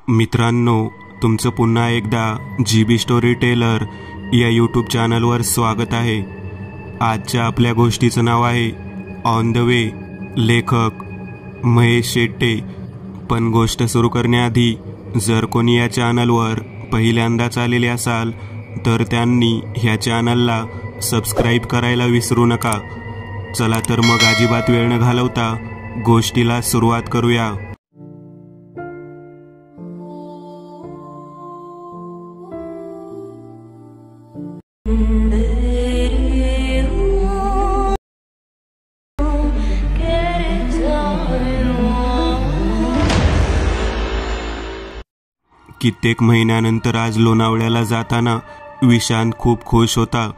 मित्रांनो, तुमचं पुन्हा एकदा GB स्टोरी टेलर या यूट्यूब चॅनलवर स्वागत आहे। आजच्या आपल्या गोष्टीचं नाव आहे ऑन द वे, लेखक महेश शेट्टे। पण गोष्ट सुरू करण्याआधी जर कोणी या चॅनलवर पहिल्यांदाच आलेले असाल तर त्यांनी ह्या चॅनलला सबस्क्राईब करायला विसरू नका। चला तर मग अजिबात वेळ न घालवता गोष्टीला सुरुवात करूया। कित्येक महिन्यानंतर आज लोणावळ्याला जाताना विशांत खूप खुश होता।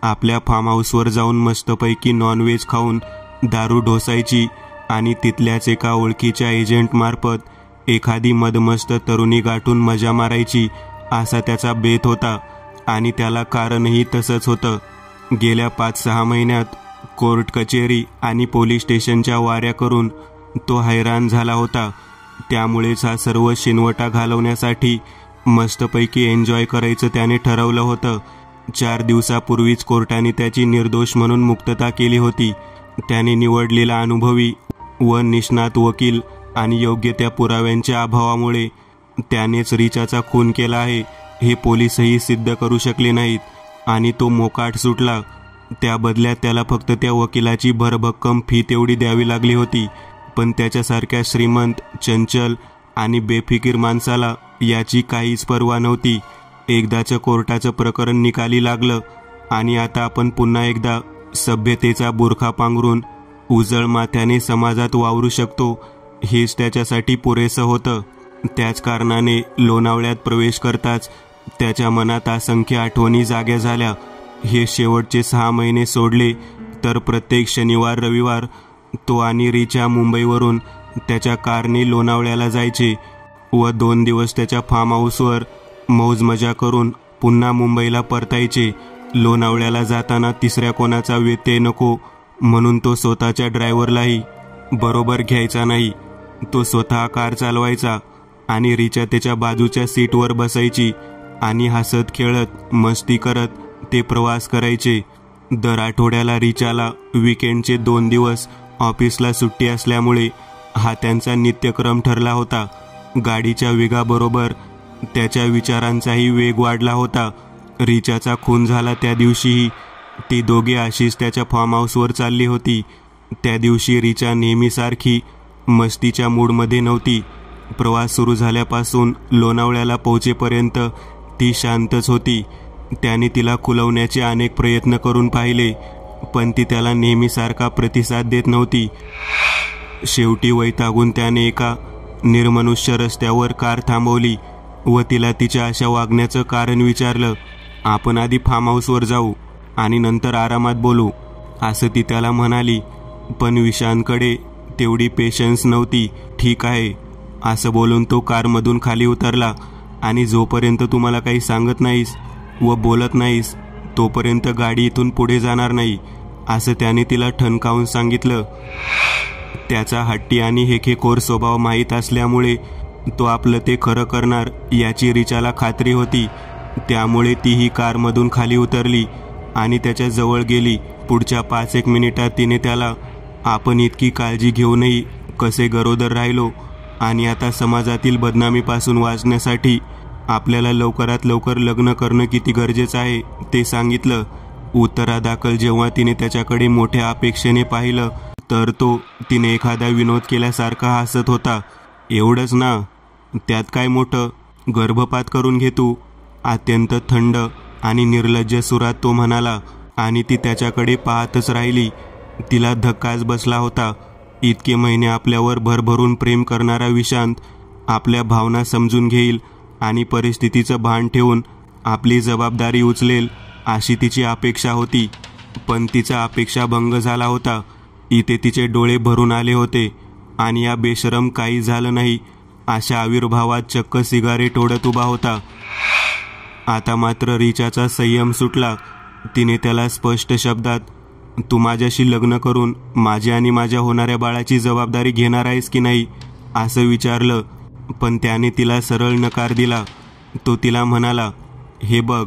आपल्या फार्म हाऊसवर जाऊन मस्तपैकी नॉनव्हेज खाऊन दारू ढोसायची आणि तिथल्याच एका ओळखीच्या एजंट मार्फत एखादी मदमस्त तरुणी गाठून मजा मारायची असा त्याचा बेत होता। आणि त्याला कारणही तसंच होतं। गेल्या 5-6 महिन्यात कोर्ट कचेरी आणि पोलीस स्टेशनच्या वाऱ्या करून तो हैराण झाला होता। त्यामुळेच हा सर्व शिनवटा घालवण्यासाठी मस्तपैकी एन्जॉय करायचं त्याने ठरवलं होतं। 4 दिवसापूर्वीच कोर्टाने त्याची निर्दोष म्हणून मुक्तता केली होती। त्याने निवडलेला अनुभवी व निष्णात वकील आणि योग्य त्या पुराव्यांच्या अभावामुळे त्यानेच रिचाचा खून केला आहे हे पोलीसही सिद्ध करू शकले नाहीत आणि तो मोकाट सुटला। त्या बदल्यात त्याला फक्त त्या वकिलाची भरभक्कम फी तेवढी द्यावी लागली होती। पण त्याच्यासारख्या श्रीमंत, चंचल आणि बेफिकीर माणसाला याची काहीच पर्वा नव्हती। एकदाचं कोर्टाचं प्रकरण निकाली लागलं आणि आता आपण पुन्हा एकदा सभ्यतेचा बुरखा पांघरून उजळ माथ्याने समाजात वावरू शकतो हेच त्याच्यासाठी पुरेसं होतं। त्याच कारणाने लोणावळ्यात प्रवेश करताच त्याच्या मनात असंख्य आठवणी जाग्या झाल्या। हे शेवटचे 6 महिने सोडले तर प्रत्येक शनिवार रविवार तो आणि रिचा मुंबईवरून त्याच्या कारने लोणावळ्याला जायचे व 2 दिवस त्याच्या फार्म हाऊसवर मौज मजा करून पुन्हा मुंबईला परतायचे। लोणावळ्याला जाताना तिसऱ्या कोणाचा व्यत्यय नको म्हणून तो स्वतःच्या ड्रायव्हरलाही बरोबर घ्यायचा नाही। तो स्वतः कार चालवायचा आणि रिचा त्याच्या बाजूच्या सीटवर बसायची आणि हसत खेळत मस्ती करत ते प्रवास करायचे। दर आठवड्याला रिचाला वीकेंडचे 2 दिवस ऑफिसला सुट्टी असल्यामुळे हा त्यांचा नित्यक्रम ठरला होता। गाडीच्या वेगाबरोबर त्याच्या विचारांचाही वेग वाढला होता। रिचाचा खून झाला त्या दिवशीही ती दोघे अशीच त्याच्या फार्म हाऊसवर चालली होती। त्या दिवशी रिचा नेहमीसारखी मस्तीच्या मूडमध्ये नव्हती। प्रवास सुरू झाल्यापासून लोणावळ्याला पोहोचेपर्यंत ती शांतच होती। त्याने तिला खुलवण्याचे अनेक प्रयत्न करून पाहिले पण ती त्याला नेहमीसारखा प्रतिसाद देत नव्हती। शेवटी वैतागून त्याने एका निर्मनुष्य रस्त्यावर कार थांबवली व तिला तिच्या अशा वागण्याचं कारण विचारलं। आपण आधी फार्म हाऊसवर जाऊ आणि नंतर आरामात बोलू असं ती त्याला म्हणाली। पण विशांतकडे तेवढी पेशन्स नव्हती। ठीक आहे असं बोलून तो कारमधून खाली उतरला आणि जोपर्यंत तुम्हाला काही सांगत नाहीस व बोलत नाहीस तोपर्यंत गाडी इथून पुढे जाणार नाही असं त्याने तिला ठणकावून सांगितलं। त्याचा हट्टी आणि हेकेखोर स्वभाव माहीत असल्यामुळे तो आपलं ते खरं करणार याची रिचाला खात्री होती। त्यामुळे तीही कारमधून खाली उतरली आणि त्याच्या जवळ गेली। पुढच्या 5-1 मिनिटात तिने त्याला आपण इतकी काळजी घेऊनही कसे गरोदर राहिलो आणि आता समाजातील बदनामीपासून वाचण्यासाठी आपल्याला लवकरात लवकर लग्न करणं किती गरजेचं आहे ते सांगितलं। उत्तरादाखल जेव्हा तिने त्याच्याकडे मोठ्या अपेक्षेने पाहिलं तर तो तिने एखादा विनोद केल्यासारखा हसत होता। एवढंच ना, त्यात काय मोठं, गर्भपात करून घे तू, अत्यंत थंड आणि निर्लज्ज सुरात तो म्हणाला आणि ती त्याच्याकडे पाहतच राहिली। तिला धक्काच बसला होता। इतके महिने आपल्यावर भरभरून प्रेम करणारा विशांत आपल्या भावना समजून घेईल आणि परिस्थितीचं भान ठेवून आपली जबाबदारी उचलेल अशी तिची अपेक्षा होती। पण तिचा अपेक्षाभंग झाला होता। इथे तिचे डोळे भरून आले होते आणि या बेशरम काही झालं नाही अशा आविर्भावात चक्क सिगारेट ओढत उभा होता। आता मात्र रिचाचा संयम सुटला। तिने त्याला स्पष्ट शब्दात, तू माझ्याशी लग्न करून माझी आणि माझ्या होणाऱ्या बाळाची जबाबदारी घेणार आहेस की नाही असं विचारलं। पण त्याने तिला सरळ नकार दिला. तो तिला म्हणाला, हे बघ,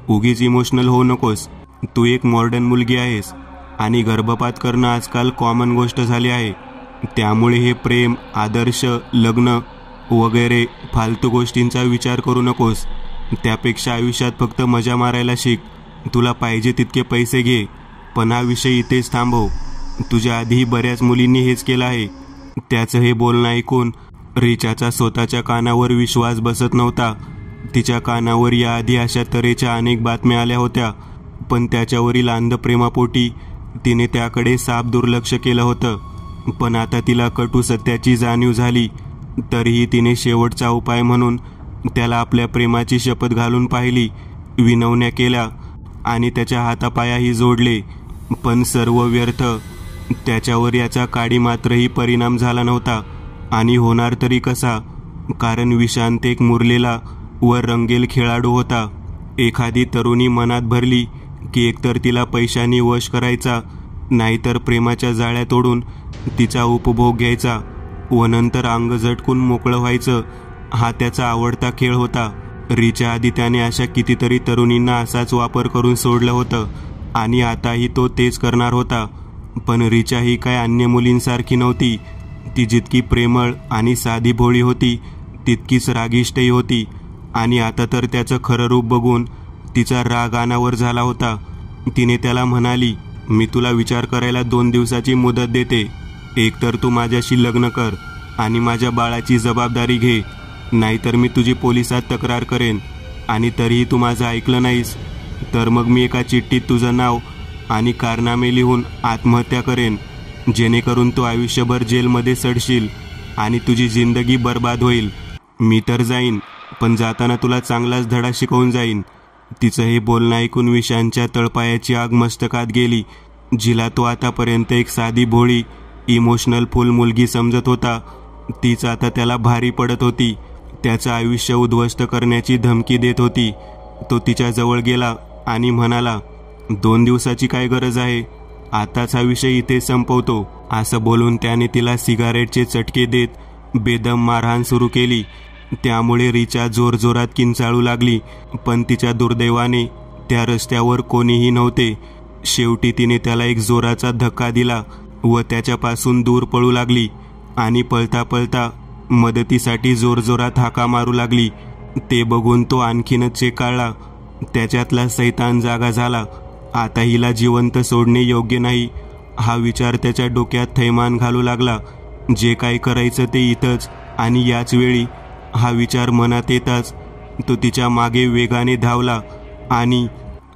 उगीच इमोशनल होऊ नकोस. तू एक मॉडर्न मुलगी आहेस आणि गर्भपात करणं आजकाल कॉमन गोष्ट झाली आहे. त्यामुळे हे प्रेम, आदर्श, लग्न वगैरे फालतू गोष्टींचा विचार करू नकोस. त्यापेक्षा आयुष्यात फक्त मजा मारायला शिक. तुला पाहिजे तितके पैसे घे, पण हा विषय इथेच थांबव. तुझ्या आधीही बऱ्याच मुलींनी हेच केलं आहे. त्याचं हे बोलणं ऐकून रिचाचा स्वतःच्या कानावर विश्वास बसत नव्हता. तिच्या कानावर याआधी अशा तऱ्हेच्या अनेक बातम्या आल्या होत्या, पण त्याच्यावरील अंध प्रेमापोटी तिने त्याकडे साफ दुर्लक्ष केलं होतं. पण आता तिला कटू सत्याची जाणीव झाली. तरीही तिने शेवटचा उपाय म्हणून त्याला आपल्या प्रेमाची शपथ घालून पाहिली, विनवण्या केल्या आणि त्याच्या हातापायाही जोडले. पण सर्व व्यर्थ. त्याच्यावर याचा काडी मात्रही परिणाम झाला नव्हता. आणि होणार तरी कसा, कारण विशांत एक मुरलेला व रंगेल खेळाडू होता. एखादी तरुणी मनात भरली की एकतर तिला पैशांनी वश करायचा, नाहीतर प्रेमाच्या जाळ्या तोडून तिचा उपभोग घ्यायचा व नंतर अंग झटकून मोकळं व्हायचं. हा त्याचा आवडता खेळ होता. रिचा आधी त्याने अशा कितीतरी तरुणींना असाच वापर करून सोडलं होतं आणि आताही तो तेच करणार होता. पण रिचा ही काय अन्य मुलींसारखी नव्हती. ती जितकी प्रेमळ आणि साधी भोळी होती तितकीच रागिष्टही होती. आणि आता तर त्याचं खरं रूप बघून तिचा राग अनावर झाला होता. तिने त्याला म्हणाली, मी तुला विचार करायला 2 दिवसाची मुदत देते. एकतर तू माझ्याशी लग्न कर आणि माझ्या बाळाची जबाबदारी घे, नाहीतर मी तुझी पोलिसात तक्रार करेन. आणि तरीही तू माझं ऐकलं नाहीस तर मग मी एका चिठ्ठीत तुझं नाव आणि कारनामे लिहून आत्महत्या करेन, जेणेकरून तू आयुष्यभर जेलमध्ये सडशील आणि तुझी जिंदगी बर्बाद होईल. मी तर जाईन, पण जाताना तुला चांगलाच धडा शिकवून जाईन. तिचं हे बोलणं ऐकून विशांतच्या तळपायाची आग मस्तकात गेली. जिला तो आतापर्यंत एक साधी भोळी इमोशनल फुल मुलगी समजत होता, तीच आता त्याला भारी पडत होती. त्याचं आयुष्य उद्ध्वस्त करण्याची धमकी देत होती. तो तिच्या जवळ गेला आणि म्हणाला, 2 दिवसाची काय गरज आहे, आताच हा विषय इथे संपवतो. असं बोलून त्याने तिला सिगारेटचे चटके देत बेदम मारहाण सुरू केली. त्यामुळे रिचा जोरजोरात किंचाळू लागली, पण तिच्या दुर्दैवाने त्या रस्त्यावर कोणीही नव्हते. शेवटी तिने त्याला एक जोराचा धक्का दिला व त्याच्यापासून दूर पळू लागली आणि पळता पळता मदतीसाठी जोरजोरात हाका मारू लागली. ते बघून तो आणखीनच चेकाळला. त्याच्यातला सैतान जागा झाला. आता हिला जिवंत सोडणे योग्य नाही हा विचार त्याच्या डोक्यात थैमान घालू लागला. जे काय करायचं ते इथंच आणि याच वेळी हा विचार मनात येताच तो तिच्या मागे वेगाने धावला आणि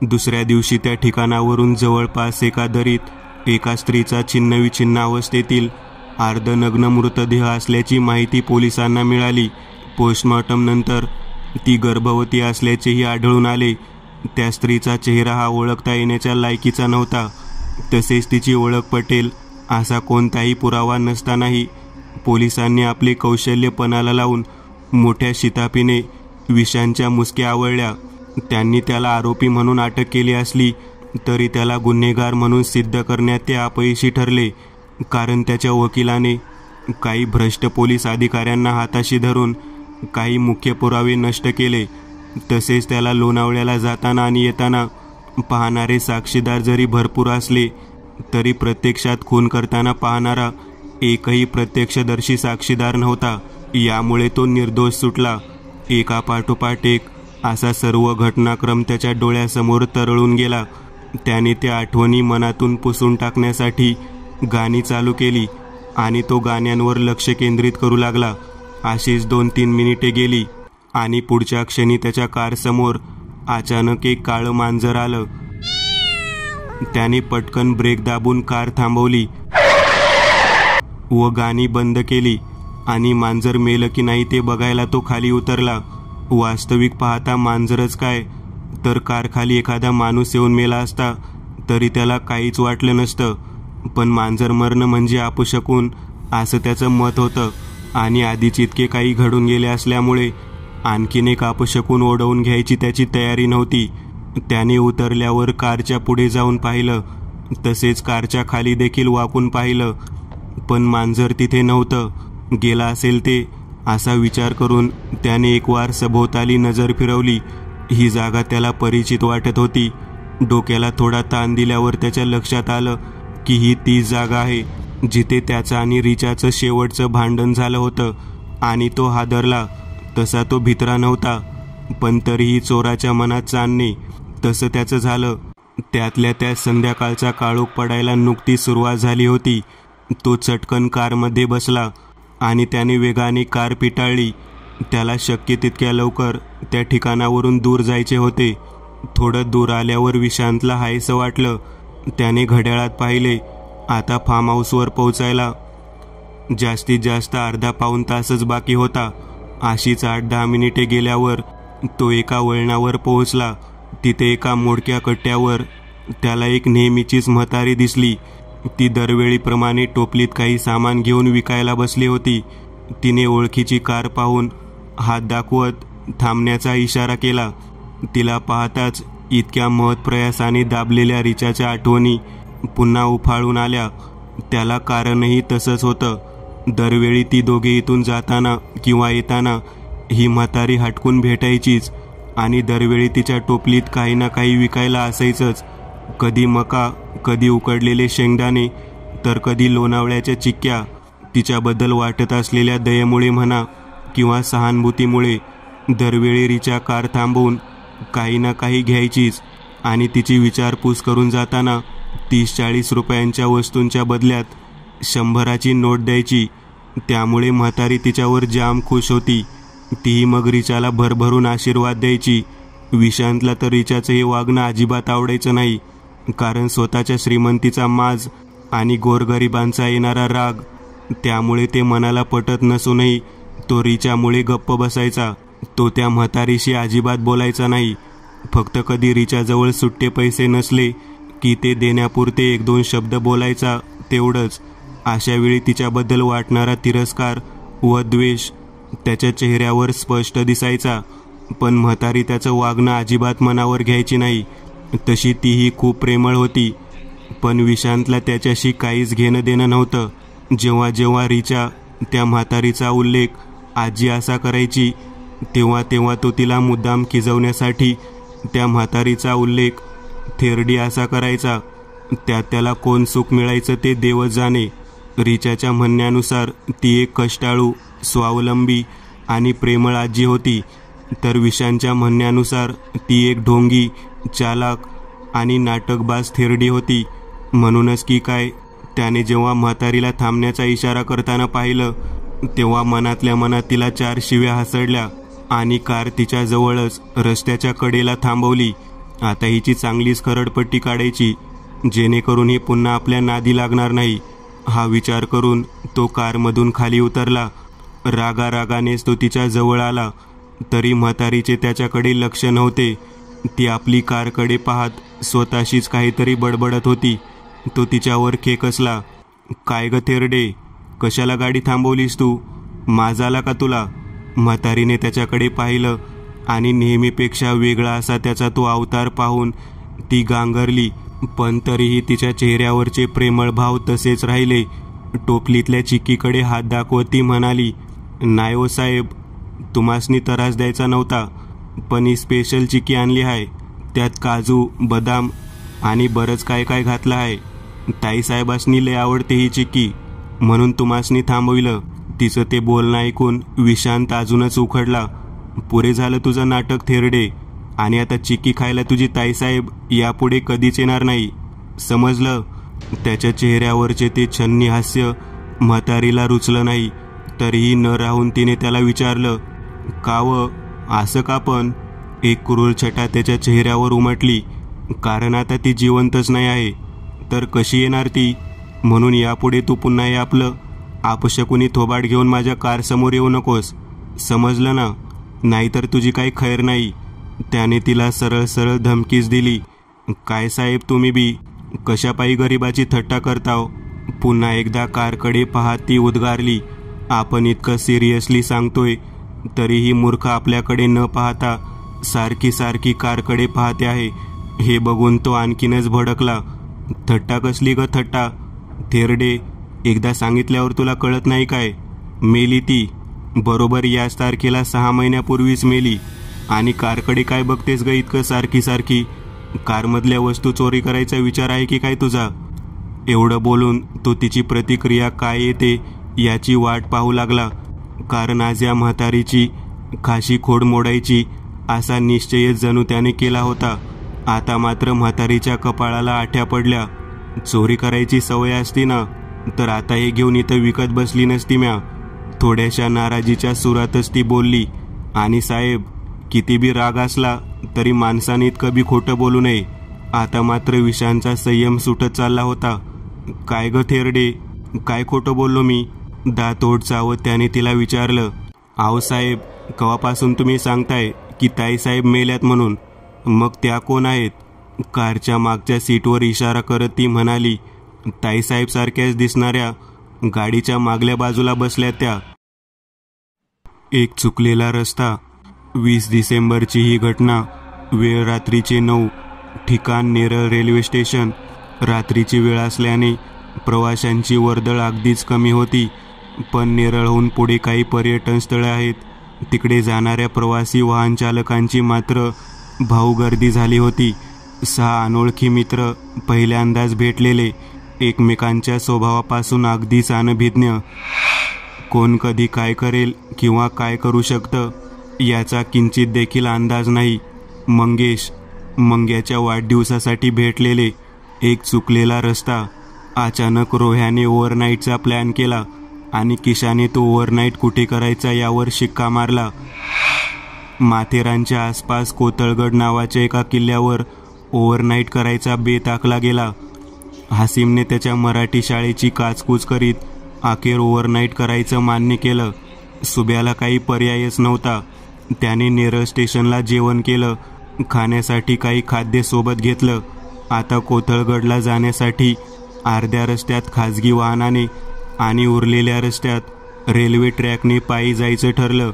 दुसऱ्या दिवशी त्या ठिकाणावरून जवळपास एका दरीत एका स्त्रीचा छिन्नविछिन्न अवस्थेतील अर्धनग्न मृतदेह असल्याची माहिती पोलिसांना मिळाली. पोस्टमॉर्टम नंतर ती गर्भवती असल्याचेही आढळून आले. त्या स्त्रीचा चेहरा हा ओळखता येण्याच्या लायकीचा नव्हता. तसेच तिची ओळख पटेल असा कोणताही पुरावा नसतानाही पोलिसांनी आपले कौशल्य पणाला लावून मोठ्या शिताफीने विशांतच्या मुसक्या आवळल्या. त्यांनी त्याला आरोपी म्हणून अटक केली असली तरी त्याला गुन्हेगार म्हणून सिद्ध करण्यात ते अपयशी ठरले, कारण त्याच्या वकिलाने काही भ्रष्ट पोलीस अधिकाऱ्यांना हाताशी धरून काही मुख्य पुरावे नष्ट केले. तसेच त्याला लोणावळ्याला जाताना आणि येताना पाहणारे साक्षीदार जरी भरपूर असले तरी प्रत्यक्षात खून करताना पाहणारा एकही प्रत्यक्षदर्शी साक्षीदार नव्हता. यामुळे तो निर्दोष सुटला. एकापाठोपाठ एक असा सर्व घटनाक्रम त्याच्या डोळ्यासमोर तरळून गेला. त्याने त्या आठवणी मनातून पुसून टाकण्यासाठी गाणी चालू केली आणि तो गाण्यांवर लक्ष केंद्रित करू लागला. अशीच 2-3 मिनिटे गेली आणि पुढच्या क्षणी त्याच्या कारसमोर अचानक एक काळं मांजर आलं. त्याने पटकन ब्रेक दाबून कार थांबवली व गाणी बंद केली आणि मांजर मेलं की नाही ते बघायला तो खाली उतरला. वास्तविक पाहता मांजरच काय तर कारखाली एखादा माणूस येऊन मेला असता तरी त्याला काहीच वाटलं नसतं. पण मांजर मरणं म्हणजे अपशकुन असं त्याचं मत होतं आणि आधीच इतके काही घडून गेले असल्यामुळे आणखीन एक अपशकुन ओढवून घ्यायची त्याची तयारी नव्हती. त्याने उतरल्यावर कारच्या पुढे जाऊन पाहिलं, तसेच कारच्या खाली देखील वाकून पाहिलं, पण मांजर तिथे नव्हतं. गेला असेल ते असा विचार करून त्याने एक वार सभोवताली नजर फिरवली. ही जागा त्याला परिचित वाटत होती. डोक्याला थोडा ताण दिल्यावर त्याच्या लक्षात आलं की ही तीच जागा आहे जिथे त्याचं आणि रिचाचं शेवटचं भांडण झालं होतं. आणि तो हादरला. तसा तो भित्रा नव्हता, पण तरीही चोराच्या मनात चांदणे. तसं त्याचं झालं. त्यातल्या त्या संध्याकाळचा काळोख पडायला नुकतीच सुरुवात झाली होती. तो चटकन कारमध्ये बसला आणि त्याने वेगाने कार पिटाळली. त्याला शक्य तितक्या लवकर त्या ठिकाणावरून दूर जायचे होते. थोडं दूर आल्यावर विशांतला हायसं वाटलं. त्याने घड्याळात पाहिले. आता फार्म हाऊसवर पोहोचायला जास्तीत जास्त अर्धा पाऊण तासच बाकी होता. अशीच 8-10 मिनिटे गेल्यावर तो एका वळणावर पोहोचला. तिथे एका मोडक्या कट्ट्यावर त्याला एक नेहमीचीच म्हातारी दिसली. ती दरवेळीप्रमाणे टोपलीत काही सामान घेऊन विकायला बसली होती. तिने ओळखीची कार पाहून हात दाखवत थांबण्याचा इशारा केला. तिला पाहताच इतक्या महत्प्रयासाने दाबलेल्या रिचाच्या आठवणी पुन्हा उफाळून आल्या. त्याला कारणही तसंच होतं. दरवेळी ती दोघे इथून जाताना किंवा येताना ही म्हातारी हटकून भेटायचीच आणि दरवेळी तिच्या टोपलीत काही ना काही विकायला असायचंच. कधी मका, कधी उकडलेले शेंगदाणे, तर कधी लोणावळ्याच्या चिक्क्या. तिच्याबद्दल वाटत असलेल्या दयेमुळे म्हणा किंवा सहानुभूतीमुळे दरवेळी रिचा कार थांबवून काही ना काही घ्यायचीच आणि तिची विचारपूस करून जाताना 30-40 रुपयांच्या वस्तूंच्या बदल्यात 100ची नोट द्यायची. त्यामुळे म्हातारी तिच्यावर जाम खुश होती. तीही मग रिचाला भरभरून आशीर्वाद द्यायची. विशांतला तर रिचाचं हे वागणं अजिबात आवडायचं नाही, कारण स्वतःच्या श्रीमंतीचा माज आणि गोरगरिबांचा येणारा राग. त्यामुळे ते मनाला पटत नसूनही तो रिचामुळे गप्प बसायचा. तो त्या म्हातारीशी अजिबात बोलायचा नाही. फक्त कधी रिचाजवळ सुट्टे पैसे नसले की ते देण्यापुरते 1-2 शब्द बोलायचा, तेवढंच. अशावेळी तिच्याबद्दल वाटणारा तिरस्कार व द्वेष त्याच्या चेहऱ्यावर स्पष्ट दिसायचा. पण म्हातारी त्याचं वागणं अजिबात मनावर घ्यायची नाही. तशी तीही खूप प्रेमळ होती. पण विशांतला त्याच्याशी काहीच घेणं देणं नव्हतं. जेव्हा जेव्हा रिचा त्या म्हातारीचा उल्लेख आजी असा करायची, तेव्हा तेव्हा तो तिला मुद्दाम खिजवण्यासाठी त्या म्हातारीचा उल्लेख थेरडी असा करायचा. त्यात त्याला कोण सुख मिळायचं ते देवच जाणे. रिचाच्या म्हणण्यानुसार ती एक कष्टाळू, स्वावलंबी आणि प्रेमळ आजी होती, तर विशांच्या म्हणण्यानुसार ती एक ढोंगी, चालाक आणि नाटकबाज थेरडी होती. म्हणूनच की काय, त्याने जेव्हा म्हातारीला थांबण्याचा इशारा करताना पाहिलं, तेव्हा मनातल्या मनात तिला 4 शिव्या हसडल्या आणि कार तिच्या जवळच रस्त्याच्या कडेला थांबवली. आता हिची चांगलीच खरडपट्टी काढायची, जेणेकरून ही पुन्हा आपल्या नादी लागणार नाही. हा विचार करून तो कारमधून खाली उतरला. रागारागानेच तो तिच्या जवळ आला, तरी म्हातारीचे त्याच्याकडे लक्ष नव्हते. ती आपली कारकडे पाहत स्वतःशीच काहीतरी बडबडत होती. तो तिच्यावर खेकसला. काय ग थेरडे, कशाला गाडी थांबवलीस तू? माज आला का तुला? म्हातारीने त्याच्याकडे पाहिलं आणि नेहमीपेक्षा वेगळा असा त्याचा तो अवतार पाहून ती गांगरली. पण तरीही तिच्या चेहऱ्यावरचे प्रेमळ भाव तसेच राहिले. टोपलीतल्या चिक्कीकडे हात दाखवत ती म्हणाली, नाही हो साहेब, तुम्हासनी त्रास द्यायचा नव्हता, पण ही स्पेशल चिक्की आणली आहे. त्यात काजू, बदाम आणि बरंच काय काय घातलं आहे. ताईसाहेबासनी लय आवडते ही चिक्की, म्हणून तुम्हासनी थांबविलं. तिचं ते बोलणं ऐकून विशांत अजूनच उखडला. पुरे झालं तुझं नाटक थेरडे, आणि आता चिक्की खायला तुझी ताईसाहेब यापुढे कधीच येणार नाही, समजलं? त्याच्या चेहऱ्यावरचे ते छन्नी हास्य म्हातारीला रुचलं नाही. तरीही न राहून तिने त्याला विचारलं, का व असं का? पण एक क्रूर छटा त्याच्या चेहऱ्यावर उमटली. कारण आता ती जिवंतच नाही आहे, तर कशी येणार ती? म्हणून यापुढे तू पुन्हा हे आपलं आपशकुनी थोबाड घेऊन माझ्या कारसमोर येऊ नकोस, समजलं ना? नाहीतर तुझी काही खैर नाही. त्याने तिला सरळ सरळ धमकीच दिली. काय साहेब, तुम्ही बी कशापायी गरिबाची थट्टा करताव? पुन्हा एकदा कारकडे पाहत ती उद्गारली. आपण इतकं सिरियसली सांगतोय, तरीही मूर्ख आपल्याकडे न पाहता सारखी सारखी कारकडे पाहते आहे. हे बघून तो आणखीनच भडकला. थट्टा कसली ग थट्टा? थेरडे, एकदा सांगितल्यावर तुला कळत नाही काय? मेली ती, बरोबर याच तारखेला 6 महिन्यापूर्वीच मेली. आणि कारकडे काय बघतेस ग इतकं सारखी सारखी? कारमधल्या वस्तू चोरी करायचा विचार आहे की काय तुझा? एवढं बोलून तो तिची प्रतिक्रिया काय येते याची वाट पाहू लागला. कारण आज या म्हातारीची खाशी खोड मोडायची असा निश्चयच जणू त्याने केला होता. आता मात्र म्हातारीच्या कपाळाला आठ्या पडल्या. चोरी करायची सवय असती ना तर आता हे घेऊन इथं विकत बसली नसती म्या. थोड्याशा नाराजीच्या सुरातच ती बोलली. आणि साहेब, किती बी राग असला तरी माणसाने इतकं बी खोटं बोलू नये. आता मात्र विषांचा संयम सुटत चालला होता. काय ग थेरडे, काय खोटं बोललो मी? दात ओठ चावत त्याने तिला विचारलं. आहो साहेब, केव्हापासून तुम्ही सांगताय की ताईसाहेब मेल्यात म्हणून? मग त्या कोण आहेत? कारच्या मागच्या सीटवर इशारा करत ती म्हणाली. ताईसाहेब सारख्याच दिसणाऱ्या गाडीच्या मागल्या बाजूला बसल्या त्या. एक चुकलेला रस्ता. 20 डिसेंबरची ही घटना. वेळ रात्रीचे 9. ठिकाण नेरळ रेल्वे स्टेशन. रात्रीची वेळ असल्याने प्रवाशांची वर्दळ अगदीच कमी होती. पण नेरळहून पुढे काही पर्यटन स्थळे आहेत. तिकडे जाणाऱ्या प्रवासी वाहन चालकांची मात्र भाऊगर्दी झाली होती. 6 अनोळखी मित्र, पहिल्यांदाच भेटलेले, एकमेकांच्या स्वभावापासून अगदीच अनभिज्ञ. कोण कधी काय करेल किंवा काय करू शकतं याचा किंचित देखील अंदाज नाही. मंग्याच्या वाढदिवसासाठी भेटलेले. एक चुकलेला रस्ता. अचानक रोह्याने ओव्हरनाईटचा प्लॅन केला आणि किशाने तो ओव्हरनाईट कुठे करायचा यावर शिक्का मारला. माथेरानच्या आसपास कोतळगड नावाच्या एका किल्ल्यावर ओव्हरनाईट करायचा बेत आखला गेला. हासिमने त्याच्या मराठी शाळेची काचकूच करीत अखेर ओव्हरनाईट करायचं मान्य केलं. सुब्याला काही पर्यायच नव्हता. त्याने नेरळ स्टेशनला जेवण केलं. खाण्यासाठी काही खाद्य सोबत घेतलं. आता कोतळगडला जाण्यासाठी अर्ध्या रस्त्यात खाजगी वाहनाने आणि उरलेल्या रस्त्यात रेल्वे ट्रॅकने पायी जायचं ठरलं.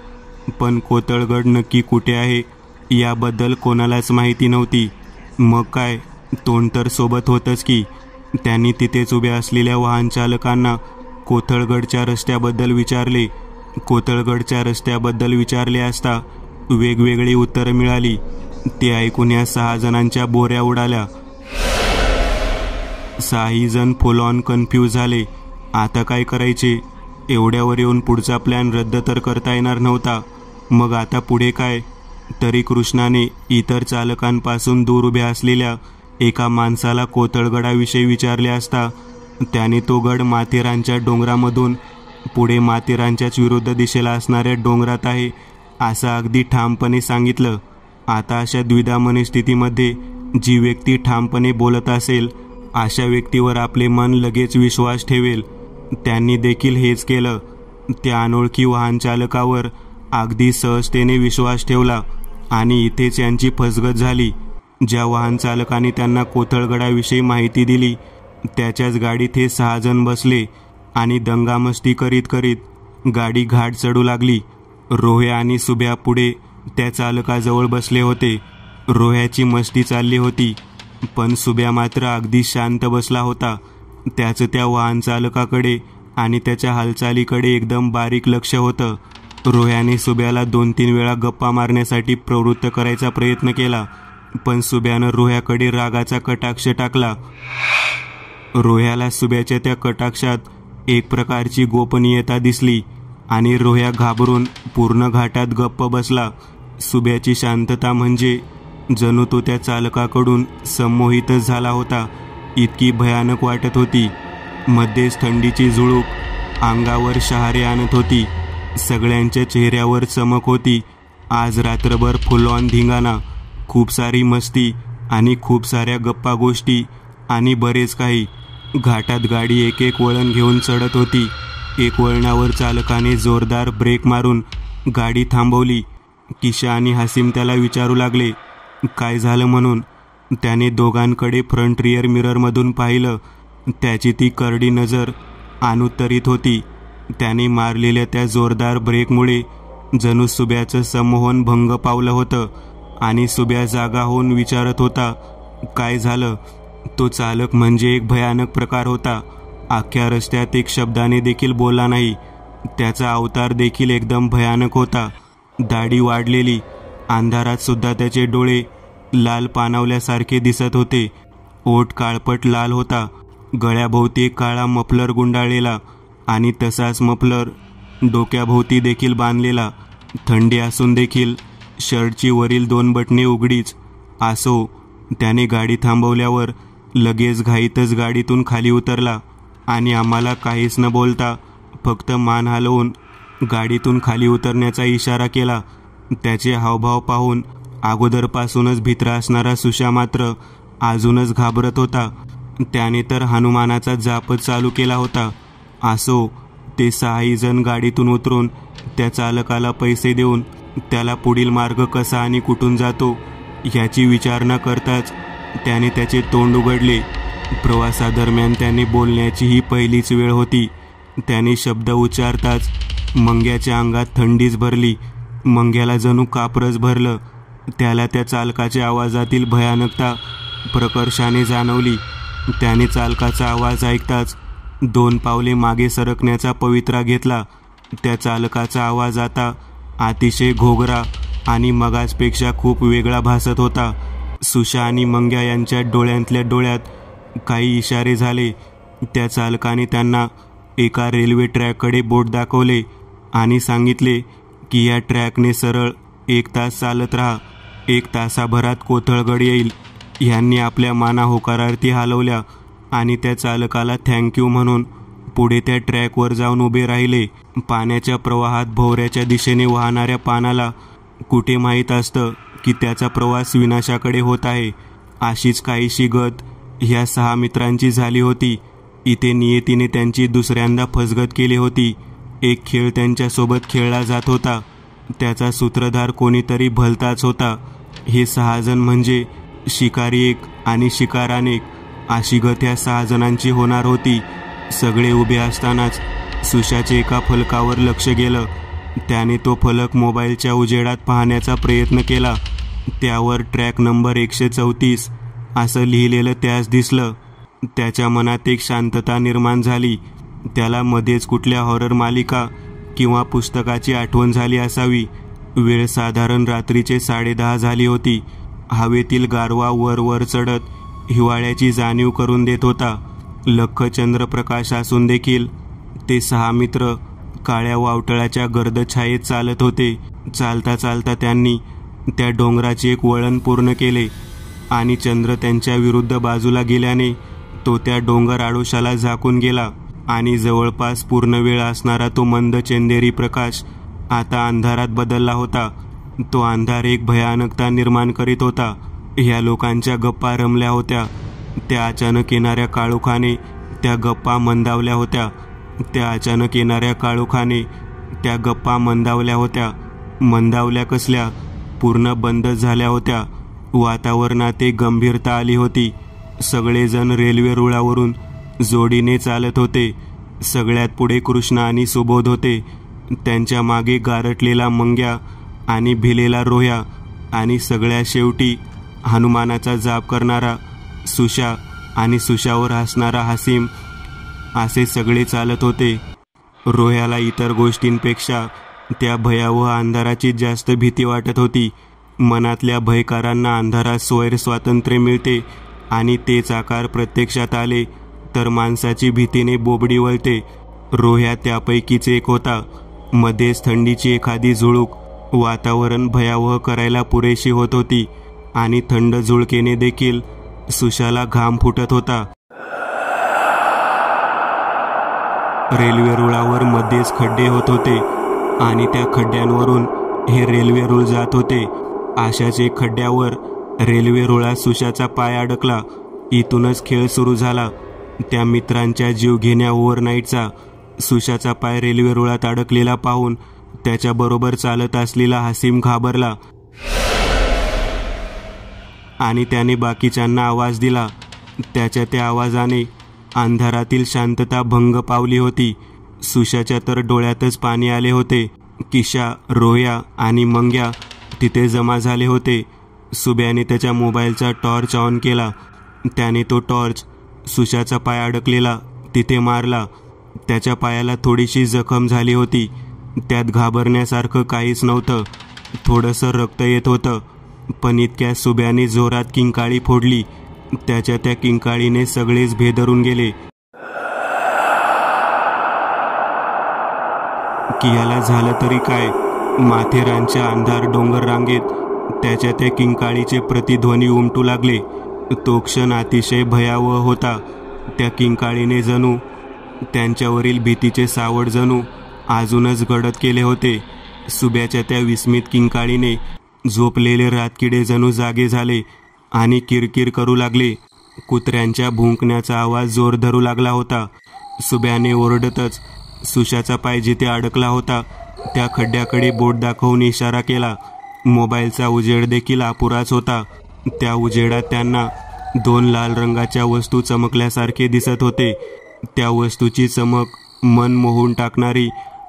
पण कोतळगड नक्की कुठे आहे याबद्दल कोणालाच माहिती नव्हती. मग काय, तोंड तर सोबत होतंच की. त्यांनी तिथेच उभ्या असलेल्या वाहन चालकांना कोतळगडच्या रस्त्याबद्दल विचारले असता वेगवेगळी उत्तरं मिळाली. ते ऐकून या 6 जणांच्या बोऱ्या उडाल्या. 6ही जण फुल ऑन कन्फ्यूज झाले. आता काय करायचे? एवढ्यावर येऊन पुढचा प्लॅन रद्द तर करता येणार नव्हता. मग आता पुढे काय? तरी कृष्णाने इतर चालकांपासून दूर उभ्या असलेल्या एका माणसाला कोतळगडाविषयी विचारले असता त्याने तो गड माथेरानच्या डोंगरामधून पुढे माथेरानच्याच विरुद्ध दिशेला असणाऱ्या डोंगरात आहे असं अगदी ठामपणे सांगितलं. आता अशा द्विधा मनस्थितीमध्ये जी व्यक्ती ठामपणे बोलत असेल अशा व्यक्तीवर आपले मन लगेच विश्वास ठेवेल. त्यांनी देखील हेच केलं. त्या अनोळखी वाहन चालकावर अगदी सहजतेने विश्वास ठेवला आणि इथेच यांची फसगत झाली. ज्या वाहन चालकाने त्यांना कोतळगडाविषयी माहिती दिली त्याच्याच गाडीत हे 6 जण बसले आणि दंगामस्ती करीत करीत गाडी घाट चढू लागली. रोह्या आणि सुब्या पुढे त्या चालकाजवळ बसले होते. रोह्याची मस्ती चालली होती पण सुब्या मात्र अगदी शांत बसला होता. त्याचं त्या वाहन चालकाकडे आणि त्याच्या हालचालीकडे एकदम बारीक लक्ष होतं. रोह्याने सुब्याला 2-3 वेळा गप्पा मारण्यासाठी प्रवृत्त करायचा प्रयत्न केला पण सुब्यानं रोह्याकडे रागाचा कटाक्ष टाकला. रोह्याला सुब्याच्या त्या कटाक्षात एक प्रकारची गोपनीयता दिसली आणि रोह्या घाबरून पूर्ण घाटात गप्प बसला. सुब्याची शांतता म्हणजे जणू तो त्या चालकाकडून संमोहितच झाला होता. इतकी भयानक वाटत होती. मध्येच थंडीची झुळूक अंगावर शहारे आणत होती. सगळ्यांच्या चेहऱ्यावर चमक होती. आज रात्रभर फुल ऑन धिंगाणा, खूप सारी मस्ती आणि खूप साऱ्या गप्पा गोष्टी आणि बरेच काही. घाटात गाडी एक वळण घेऊन चढत होती. एक वळणावर चालकाने जोरदार ब्रेक मारून गाडी थांबवली. किशा आणि हासिम त्याला विचारू लागले काय झालं म्हणून. त्याने दोघांकडे फ्रंट रिअर मिररमधून पाहिलं. त्याची ती करडी नजर अनुत्तरित होती. त्याने मारलेल्या त्या जोरदार ब्रेकमुळे जणू सुब्याचं संमोहन भंग पावलं होतं आणि सुब्या जागा होऊन विचारत होता काय झालं. तो चालक म्हणजे एक भयानक प्रकार होता. अख्ख्या रस्त्यात एक शब्दाने देखील बोलला नाही. त्याचा अवतार देखील एकदम भयानक होता. दाढी वाढलेली, अंधारात सुद्धा त्याचे डोळे लाल पानावल्यासारखे दिसत होते. ओठ काळपट लाल होता. गळ्याभोवती एक काळा मफलर गुंडाळलेला आणि तसाच मफलर डोक्याभोवती देखील बांधलेला. थंडी असून देखील शर्टची वरील 2 बटणे उघडीच. असो, त्याने गाडी थांबवल्यावर लगेच घाईतच गाडीतून खाली उतरला आणि आम्हाला काहीच न बोलता फक्त मान हलवून गाडीतून खाली उतरण्याचा इशारा केला. त्याचे हावभाव पाहून अगोदरपासूनच भित्रा असणारा सुशा मात्र अजूनच घाबरत होता. त्याने तर हनुमानाचा जापच चालू केला होता. असो, ते 6 जण गाडीतून उतरून त्या चालकाला पैसे देऊन त्याला पुढील मार्ग कसा आणि कुठून जातो याची विचार न करताच त्याने त्याचे तोंड उघडले. प्रवासादरम्यान त्याने बोलण्याची ही पहिलीच वेळ होती. त्याने शब्द उच्चारताच मंग्याच्या अंगात थंडीच भरली. मंग्याला जणू कापरच भरलं. त्याला त्या चालकाच्या आवाजातील भयानकता प्रकर्षाने जाणवली. त्याने चालकाचा आवाज ऐकताच 2 पावले मागे सरकण्याचा पवित्रा घेतला. त्या चालकाचा आवाज आता अतिशय घोगरा आणि मगाचपेक्षा खूप वेगळा भासत होता. सुशा आणि मंग्या यांच्या डोळ्यातल्या डोळ्यात काही इशारे झाले. त्या चालकाने त्यांना एका रेल्वे ट्रॅककडे बोट दाखवले आणि सांगितले की या ट्रॅकने सरळ 1 तास चालत राहा. 1 तासाभरात कोथळगड येईल. यांनी आपल्या माना होकारार्थी हलवल्या आणि त्या चालकाला थँक्यू म्हणून पुढे त्या ट्रॅकवर जाऊन उभे राहिले. पाण्याच्या प्रवाहात भोवऱ्याच्या दिशेने वाहणाऱ्या पानाला कुठे माहीत असतं की त्याचा प्रवास विनाशाकडे होत आहे. अशीच काहीशी गत ह्या 6 मित्रांची झाली होती. इथे नियतीने त्यांची दुसऱ्यांदा फसगत केली होती. एक खेळ त्यांच्यासोबत खेळला जात होता. त्याचा सूत्रधार कोणीतरी भलताच होता. हे 6 जण म्हणजे शिकारी एक आणि शिकार अनेक अशी गत ह्या 6 जणांची होणार होती. सगळे उभे असतानाच सुशाचे एका फलकावर लक्ष गेलं. त्याने तो फलक मोबाईलच्या उजेडात पाहण्याचा प्रयत्न केला. त्यावर ट्रॅक नंबर 134 असं लिहिलेलं त्यास दिसलं. त्याच्या मनात एक शांतता निर्माण झाली. त्याला मध्येच कुठल्या हॉरर मालिका किंवा पुस्तकाची आठवण झाली असावी. वेळ साधारण रात्रीचे 10:30 झाली होती. हवेतील गारवा वर चढत हिवाळ्याची जाणीव करून देत होता. लख्ख चंद्रप्रकाश असून देखील ते 6 मित्र काळ्या वावटळाच्या गर्द छायेत चालत होते. चालता चालता त्यांनी त्या डोंगराचे एक वळण पूर्ण केले आणि चंद्र त्यांच्या विरुद्ध बाजूला गेल्याने तो त्या डोंगर आडोशाला झाकून गेला आणि जवळपास पूर्ण वेळ असणारा तो मंद चंदेरी प्रकाश आता अंधारात बदलला होता. तो अंधार एक भयानकता निर्माण करीत होता. ह्या लोकांच्या गप्पा रमल्या होत्या. त्या अचानक येणाऱ्या काळोखाने त्या गप्पा मंदावल्या होत्या. त्या अचानक येणाऱ्या काळोखाने त्या गप्पा मंदावल्या होत्या. मंदावल्या कसल्या? पूर्ण बंद झाल्या होत्या. वातावरणात एक गंभीरता आली होती. सगळेजण रेल्वे रुळावरून जोडीने चालत होते. सगळ्यात पुढे कृष्ण आणि सुबोध होते. त्यांच्या मागे गारटलेला मंग्या आणि भिलेला रोह्या आणि सगळ्या शेवटी हनुमानाचा जाप करणारा सुशा आणि सुशावर हसणारा हसीम असे सगळे चालत होते. रोह्याला इतर गोष्टींपेक्षा त्या भयावह अंधाराची जास्त भीती वाटत होती. मनातल्या भयकारांना अंधारात स्वैर स्वातंत्र्य मिळते आणि तेच आकार प्रत्यक्षात आले तर माणसाची भीतीने बोबडी वळते. रोह्या त्यापैकीच एक होता. मध्येच थंडीची एखादी झुळूक वातावरण भयावह करायला पुरेशी होत होती आणि थंड झुळकेने देखील सुशाला घाम फुटत होता. रेल्वे रुळावर मध्येच खड्डे होत होते आणि त्या खड्ड्यांवरून हे रेल्वे रुळ जात होते. अशाच एक खड्ड्यावर रेल्वे रुळात सुशाचा पाय अडकला. इथूनच खेळ सुरू झाला. त्या मित्रांच्या जीवघेण्या ओव्हरनाईटचा. सुशाचा पाय रेल्वे रुळात अडकलेला पाहून त्याच्याबरोबर चालत असलेला हसीम घाबरला आणि त्याने बाकीच्यांना आवाज दिला. त्याच्या त्या आवाजाने अंधारातील शांतता भंग पावली होती. सुशाच्या तर डोळ्यातच पाणी आले होते. किशा, रोह्या आणि मंग्या तिथे जमा झाले होते. सुब्याने त्याच्या मोबाईलचा टॉर्च ऑन केला. त्याने तो टॉर्च सुशाचा पाय अडकलेला तिथे मारला त्याच्या पायाला थोडीशी जखम झाली होती. त्यात घाबरण्यासारखं काहीच नव्हतं. थोडंसं रक्त येत होतं, पण इतक्या सुब्याने जोरात किंकाळी फोडली. त्याच्या त्या किंकाळीने सगळेच भेदरून गेले की याला झालं तरी काय. माथेरानच्या अंधार डोंगर रांगेत त्याच्या त्या किंकाळीचे प्रतिध्वनी उमटू लागले. तो क्षण अतिशय भयावह होता. त्या किंकाळीने जणू त्यांच्यावरील भीतीचे सावट जणू अजूनच गडद केले होते. सुब्याच्या त्या विस्मित किंकाळीने झोपलेले रातकिडे जणू जागे झाले आणि किरकिर करू लागले. कुत्र्यांच्या भुंकण्याचा आवाज जोर धरू लागला होता. सुब्याने ओरडतच सुशाचा पाय जिथे अडकला होता त्या खड्ड्याकडे बोट दाखवून इशारा केला. मोबाईलचा उजेड देखील अपुराच होता. त्या उजेडात त्यांना 2 लाल रंगाच्या वस्तू चमकल्यासारखे दिसत होते. त्या वस्तूची चमक मन मोहून टाकणारी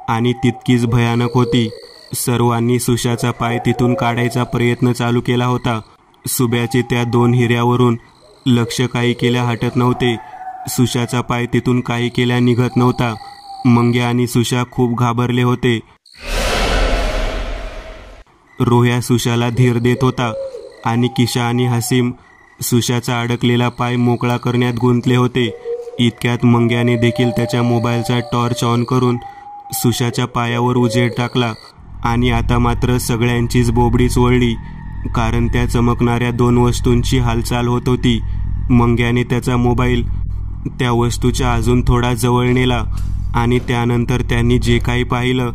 आणि तितकीच भयानक होती. सर्वांनी सुशाचा पाय तिथून काढायचा प्रयत्न चालू केला होता. सुब्याचे त्या 2 हिऱ्यावरून लक्ष काही केल्या हटत नव्हते. सुशाचा पाय तिथून काही केल्या निघत नव्हता. मंग्या आणि सुशा खूप घाबरले होते. रोह्या सुशाला धीर देत होता आणि किशा आणि हसीम सुशाचा अडकलेला पाय मोकळा करण्यात गुंतले होते. इतक्यात मंग्याने देखील त्याच्या मोबाईलचा टॉर्च ऑन करून सुशाच्या पायावर उजेड टाकला आणि आता मात्र सगळ्यांचीच बोबडीच वळली, कारण त्या चमकणाऱ्या 2 वस्तूंची हालचाल होत होती. मंग्याने त्याचा मोबाईल त्या वस्तूच्या अजून थोडा जवळ नेला आणि त्यानंतर त्यांनी जे काही पाहिलं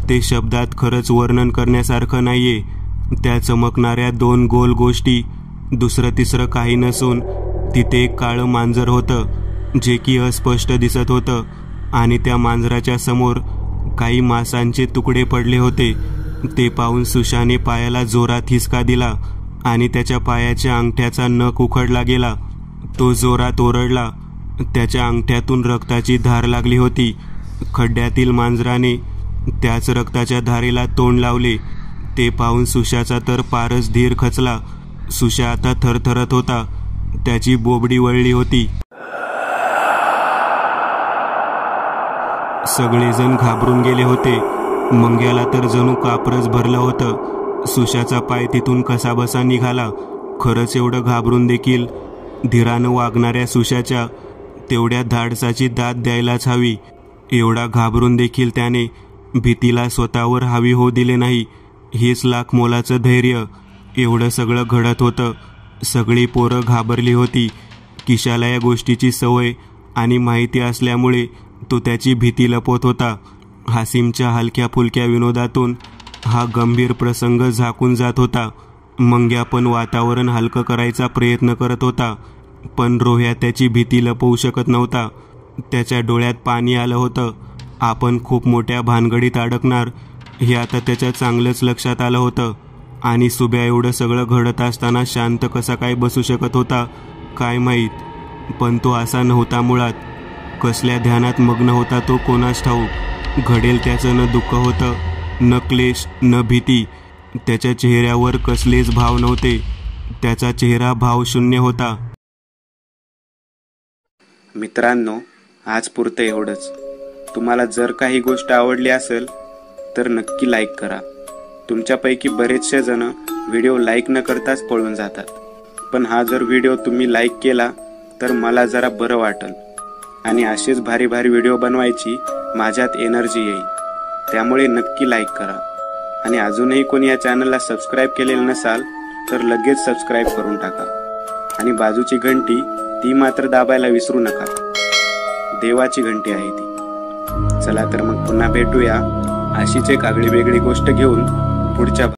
ते शब्दात खरंच वर्णन करण्यासारखं नाहीये. त्या चमकणाऱ्या 2 गोल गोष्टी दुसरं तिसरं काही नसून तिथे एक काळं मांजर होतं जे की अस्पष्ट दिसत होतं आणि त्या मांजराच्या समोर काही मांसाचे तुकडे पडले होते. ते पाहून सुशाने पायाला जोरात हिसका दिला आणि त्याच्या पायाच्या अंगठ्याचा नख उखडला गेला. तो जोरात ओरडला. त्याच्या अंगठ्यातून रक्ताची धार लागली होती. खड्ड्यातील मांजराने त्याच रक्ताच्या धारेला तोंड लावले. ते पाहून सुशाचा तर पारच धीर खचला. सुशा आता थरथरत होता. त्याची बोबडी वळली होती. सगळेजण घाबरून गेले होते. मंग्याला तर जणू कापरच भरलं होतं. सुशाचा पाय तिथून कसाबसा निघाला. खरंच एवढं घाबरून देखील धीरानं वागणाऱ्या सुशाच्या तेवढ्या धाडसाची दाद द्यायलाच हवी. एवढा घाबरून देखील त्याने भीतीला स्वतःवर हावी होऊ दिले नाही. हेच लाख मोलाचं धैर्य. एवढं सगळं घडत होतं. सगळी पोरं घाबरली होती. किशाला या गोष्टीची सवय आणि माहिती असल्यामुळे तो त्याची भीती लपवत होता. हासिमच्या हलक्या फुलक्या विनोदातून हा गंभीर प्रसंग झाकून जात होता. मंग्या पण वातावरण हलकं करायचा प्रयत्न करत होता, पण रोह्या त्याची भीती लपवू शकत नव्हता. त्याच्या डोळ्यात पाणी आलं होतं. आपण खूप मोठ्या भानगडीत अडकणार हे आता त्याच्या चांगलंच लक्षात आलं होतं. आणि सुब्या एवढं सगळं घडत असताना शांत कसा काय बसू शकत होता काय माहीत. पण तो असा नव्हता मुळात. कसल्या ध्यानात मग्न होता तो कोणास ठाऊक. घडेल त्याचं न दुःख होतं, न क्लेश, न भीती. त्याच्या चेहऱ्यावर कसलेच भाव नव्हते. त्याचा चेहरा भावशून्य होता. मित्रांनो, आज पुरतं एवढंच. तुम्हाला जर काही गोष्ट आवडली असेल तर नक्की लाईक करा. तुमच्यापैकी बरेचसे जण व्हिडिओ लाईक न करताच पळून जातात, पण हा जर व्हिडिओ तुम्ही लाईक केला तर मला जरा बरं वाटेल आणि असेच भारी भारी व्हिडिओ बनवायची माझ्यात एनर्जी येईल. त्यामुळे नक्की लाईक करा. आणि अजूनही कोणी या चॅनलला सबस्क्राईब केलेलं नसाल तर लगेच सबस्क्राईब करून टाका. आणि बाजूची घंटी ती मात्र दाबायला विसरू नका. देवाची घंटी आहे ती. चला तर मग पुन्हा भेटूया अशीच एक आगळी वेगळी गोष्ट घेऊन पुढच्या